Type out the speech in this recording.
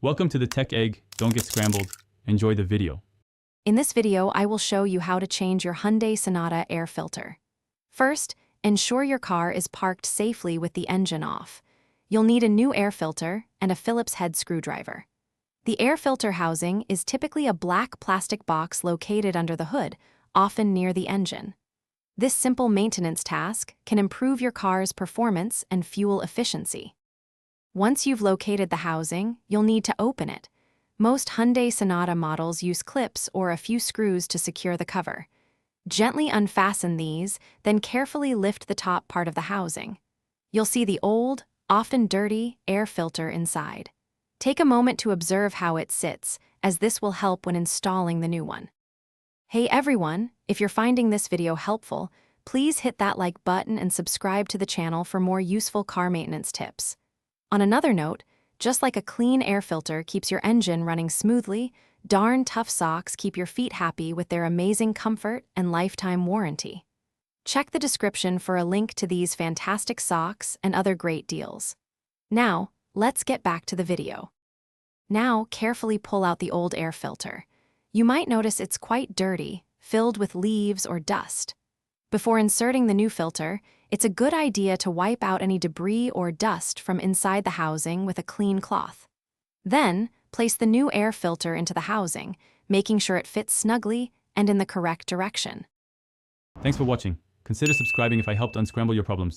Welcome to the Tech Egg. Don't get scrambled. Enjoy the video. In this video, I will show you how to change your Hyundai Sonata air filter. First, ensure your car is parked safely with the engine off. You'll need a new air filter and a Phillips head screwdriver. The air filter housing is typically a black plastic box located under the hood, often near the engine. This simple maintenance task can improve your car's performance and fuel efficiency. Once you've located the housing, you'll need to open it. Most Hyundai Sonata models use clips or a few screws to secure the cover. Gently unfasten these, then carefully lift the top part of the housing. You'll see the old, often dirty, air filter inside. Take a moment to observe how it sits, as this will help when installing the new one. Hey everyone, if you're finding this video helpful, please hit that like button and subscribe to the channel for more useful car maintenance tips. On another note, just like a clean air filter keeps your engine running smoothly, darn tough socks keep your feet happy with their amazing comfort and lifetime warranty. Check the description for a link to these fantastic socks and other great deals. Now, let's get back to the video. Now, carefully pull out the old air filter. You might notice it's quite dirty, filled with leaves or dust. Before inserting the new filter, it's a good idea to wipe out any debris or dust from inside the housing with a clean cloth. Then, place the new air filter into the housing, making sure it fits snugly and in the correct direction. Thanks for watching. Consider subscribing if I helped unscramble your problems.